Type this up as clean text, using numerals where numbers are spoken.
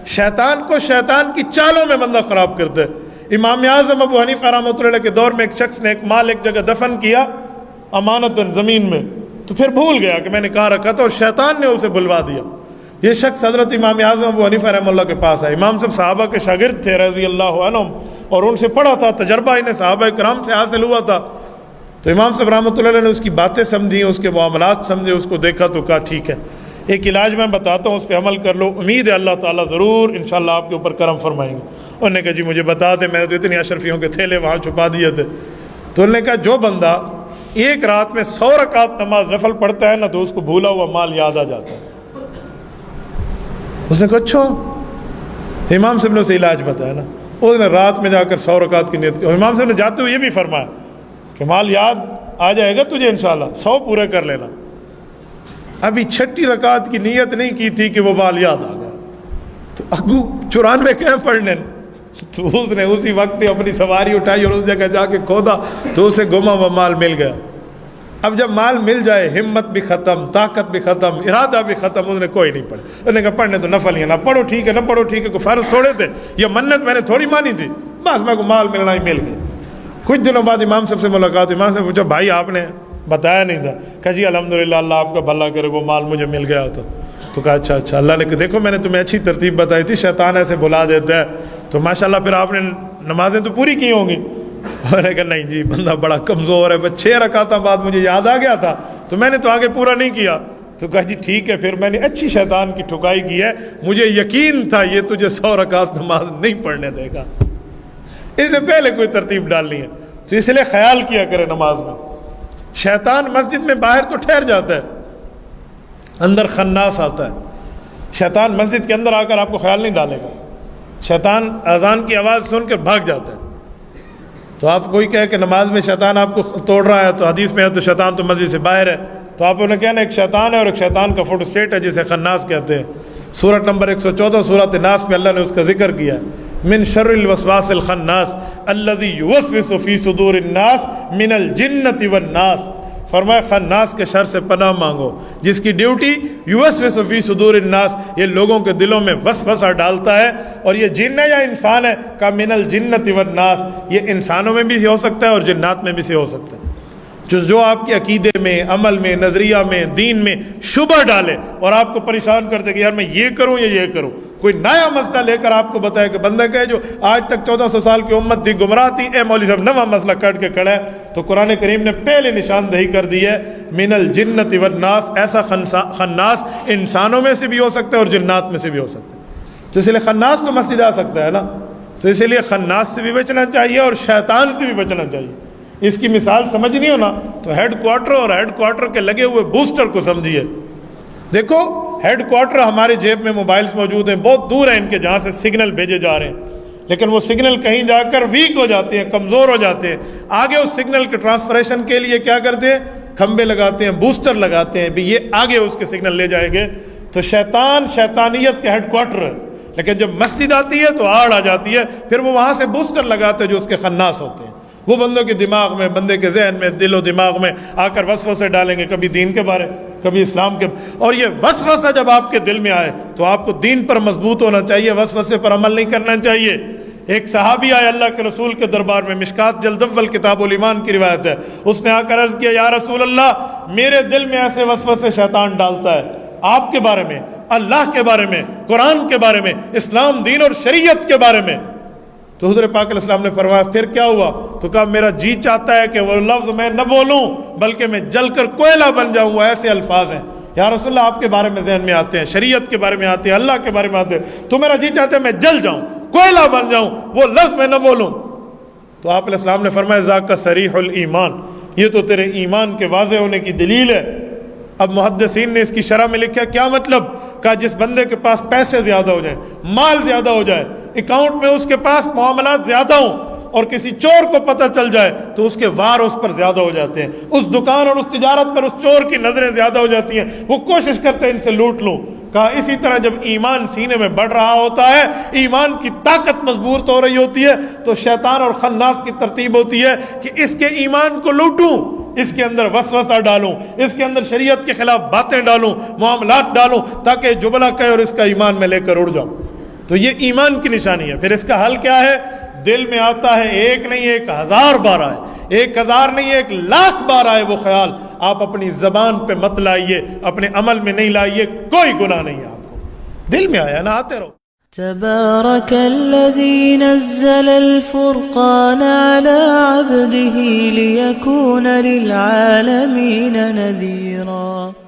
شیطان کو شیطان کی چالوں میں بندہ خراب کرتا ہے۔ امام اعظم ابو حنیفہ رحمۃ اللہ علیہ کے دور میں ایک شخص نے ایک مال ایک جگہ دفن کیا امانتاً زمین میں، تو پھر بھول گیا کہ میں نے کہاں رکھا تھا، اور شیطان نے اسے بلوا دیا۔ یہ شخص حضرت امام اعظم ابو حنیفہ رحمۃ اللہ کے پاس آئے۔ امام صاحب صحابہ کے شاگرد تھے رضی اللہ عنہم، اور ان سے پڑھا تھا، تجربہ انہیں صحابہ کرام سے حاصل ہوا تھا۔ تو امام صاحب رحمۃ اللہ علیہ نے اس کی باتیں سمجھی، اس کے معاملات سمجھے، اس کو دیکھا تو کہا ٹھیک ہے، ایک علاج میں بتاتا ہوں، اس پہ عمل کر لو، امید ہے اللہ تعالیٰ ضرور انشاءاللہ آپ کے اوپر کرم فرمائیں گے۔ انہوں نے کہا جی مجھے بتا دیں، میں نے تو اتنی اشرفیوں کے تھیلے وہاں چھپا دیے تھے۔ تو انہوں نے کہا جو بندہ ایک رات میں 100 رکعت نماز نفل پڑھتا ہے نا، تو اس کو بھولا ہوا مال یاد آ جاتا ہے۔ اس نے کہا اچھا، امام صاحب نے اسے علاج بتایا نا، اس نے رات میں جا کر 100 رکعت کی نیت کی، اور امام صاحب نے جاتے ہوئے یہ بھی فرمایا کہ مال یاد آ جائے گا تجھے انشاءاللہ، 100 پورے کر لینا۔ ابھی 6 رکعت کی نیت نہیں کی تھی کہ وہ مال یاد آ گیا، تو ابو 94 کہیں پڑھنے، تو اس نے اسی وقت ہی اپنی سواری اٹھائی اور اس جگہ جا کے کھودا تو اسے گما ہوا مال مل گیا۔ اب جب مال مل جائے ہمت بھی ختم، طاقت بھی ختم، ارادہ بھی ختم، اس نے کوئی نہیں پڑھا۔ اس نے کہا پڑھنے تو نفل ہی ہے، نہ پڑھو ٹھیک ہے، نہ پڑھو ٹھیک ہے، کوئی فرض تھوڑے تھے، یہ منت میں نے تھوڑی مانی تھی، بس میں کو مال ملنا ہی مل گیا۔ کچھ دنوں بعد امام صاحب سے ملاقات، امام سے پوچھا بھائی آپ نے بتایا نہیں تھا؟ کہا جی الحمدللہ اللہ آپ کا بھلا کرے، وہ مال مجھے مل گیا تھا۔ تو کہا اچھا، اللہ نے دیکھو میں نے تمہیں اچھی ترتیب بتائی تھی، شیطان ایسے بلا دیتا ہے، تو ماشاءاللہ پھر آپ نے نمازیں تو پوری کی ہوں گی۔ اور نے کہا نہیں جی بندہ بڑا کمزور ہے، بس 6 رکعتوں بعد مجھے یاد آ گیا تھا، تو میں نے تو آگے پورا نہیں کیا۔ تو کہا جی ٹھیک ہے، پھر میں نے اچھی شیطان کی ٹھکائی کی ہے، مجھے یقین تھا یہ تجھے 100 رکعت نماز نہیں پڑھنے دے گا، اس نے پہلے کوئی ترتیب ڈالنی ہے۔ تو اس لیے خیال کیا کرے نماز میں۔ شیطان مسجد میں باہر تو ٹھہر جاتا ہے، اندر خناس آتا ہے۔ شیطان مسجد کے اندر آ کر آپ کو خیال نہیں ڈالے گا، شیطان اذان کی آواز سن کے بھاگ جاتا ہے۔ تو آپ کوئی کہے کہ نماز میں شیطان آپ کو توڑ رہا ہے، تو حدیث میں ہے تو شیطان تو مسجد سے باہر ہے، تو آپ انہیں کہنا ایک شیطان ہے اور ایک شیطان کا فوٹ اسٹیٹ ہے جسے خناس کہتے ہیں۔ سورۃ نمبر 114 سورۃ ناس میں اللہ نے اس کا ذکر کیا، من شر الوسواس الخناس الذی یوسوس فی صدور الناس من الجنۃ والناس، فرمایا خناس کے شر سے پناہ مانگو، جس کی ڈیوٹی یوسوس فی صدور الناس، یہ لوگوں کے دلوں میں وسوسہ ڈالتا ہے، اور یہ جن ہے یا انسان ہے، کا من الجنۃ والناس، یہ انسانوں میں بھی ہو سکتا ہے اور جنات میں بھی سے ہو سکتا ہے۔ جو آپ کے عقیدے میں، عمل میں، نظریہ میں، دین میں شبہ ڈالے اور آپ کو پریشان کر دے کہ یار میں یہ کروں یا یہ کروں، کوئی نیا مسئلہ لے کر آپ کو بتائے کہ بندہ کہے جو آج تک 1400 سال کی امت تھی گمراہ تھی، اے مولوی صاحب نواں مسئلہ کٹ کے کھڑا ہے، تو قرآن کریم نے پہلے نشاندہی کر دی ہے من الجنۃ والناس، ایسا خناس انسانوں میں سے بھی ہو سکتا ہے اور جنات میں سے بھی ہو سکتا ہے۔ تو اس لیے خناس تو مسجد آ سکتا ہے نا، تو اس لیے خناس سے بھی بچنا چاہیے اور شیطان سے بھی بچنا چاہیے۔ اس کی مثال سمجھنی ہو نا تو ہیڈ کوارٹر اور ہیڈ کوارٹر کے لگے ہوئے بوسٹر کو سمجھیے۔ دیکھو ہیڈ کوارٹر ہمارے جیب میں موبائلز موجود ہیں، بہت دور ہیں ان کے جہاں سے سگنل بھیجے جا رہے ہیں، لیکن وہ سگنل کہیں جا کر ویک ہو جاتے ہیں، کمزور ہو جاتے ہیں۔ آگے اس سگنل کے ٹرانسفریشن کے لیے کیا کرتے ہیں؟ کھمبے لگاتے ہیں، بوسٹر لگاتے ہیں، بھی یہ آگے اس کے سگنل لے جائیں گے۔ تو شیطان شیطانیت کا ہیڈ کوارٹر ہے، لیکن جب مسجد آتی ہے تو آڑ آ جاتی ہے، پھر وہ وہاں سے بوسٹر لگاتے ہیں جو اس کے خناس ہوتے ہیں، وہ بندوں کے دماغ میں، بندے کے ذہن میں، دل و دماغ میں آ کر وسوسے ڈالیں گے، کبھی دین کے بارے، کبھی اسلام کے، اور یہ وسوسہ جب آپ کے دل میں آئے تو آپ کو دین پر مضبوط ہونا چاہیے، وسوسے پر عمل نہیں کرنا چاہیے۔ ایک صحابی آئے اللہ کے رسول کے دربار میں، مشکات جلد اول کتاب الایمان کی روایت ہے، اس نے آ کر عرض کیا یا رسول اللہ میرے دل میں ایسے وسوسے شیطان ڈالتا ہے آپ کے بارے میں، اللہ کے بارے میں، قرآن کے بارے میں، اسلام دین اور شریعت کے بارے میں۔ تو حضور پاک علیہ السلام نے فرمایا پھر کیا ہوا؟ تو کہا میرا جی چاہتا ہے کہ وہ لفظ میں نہ بولوں بلکہ میں جل کر کوئلہ بن جاؤں، ایسے الفاظ ہیں یا رسول اللہ آپ کے بارے میں ذہن میں آتے ہیں، شریعت کے بارے میں آتے ہیں، اللہ کے بارے میں آتے ہیں، تو میرا جی چاہتا ہے میں جل جاؤں، کوئلہ بن جاؤں، وہ لفظ میں نہ بولوں۔ تو آپ علیہ السلام نے فرمایا ذاک صریح الایمان، یہ تو تیرے ایمان کے واضح ہونے کی دلیل ہے۔ اب محدثین نے اس کی شرح میں لکھا کیا مطلب؟ کہا جس بندے کے پاس پیسے زیادہ ہو جائیں، مال زیادہ ہو جائے، اکاؤنٹ میں اس کے پاس معاملات زیادہ ہوں اور کسی چور کو پتہ چل جائے تو اس کے وار اس پر زیادہ ہو جاتے ہیں، اس دکان اور اس تجارت پر اس چور کی نظریں زیادہ ہو جاتی ہیں، وہ کوشش کرتے ہیں ان سے لوٹ لوں۔ کہا اسی طرح جب ایمان سینے میں بڑھ رہا ہوتا ہے، ایمان کی طاقت مضبوط ہو رہی ہوتی ہے، تو شیطان اور خناس کی ترتیب ہوتی ہے کہ اس کے ایمان کو لوٹوں، اس کے اندر وسوسہ ڈالوں، اس کے اندر شریعت کے خلاف باتیں ڈالوں، معاملات ڈالوں، تاکہ جبلا کہے اور اس کا ایمان میں لے کر اڑ جاؤں۔ تو یہ ایمان کی نشانی ہے. پھر اس کا حل کیا ہے؟ دل میں آتا ہے، ایک نہیں 1000 بار آئے، 1000 نہیں 1,00,000 بار آئے وہ خیال، آپ اپنی زبان پہ مت لائیے، اپنے عمل میں نہیں لائیے، کوئی گناہ نہیں ہے. آپ کو دل میں آیا نا، آتے رہو. تبارك الذي نزل الفرقان على عبده ليكون للعالمين نذيرا.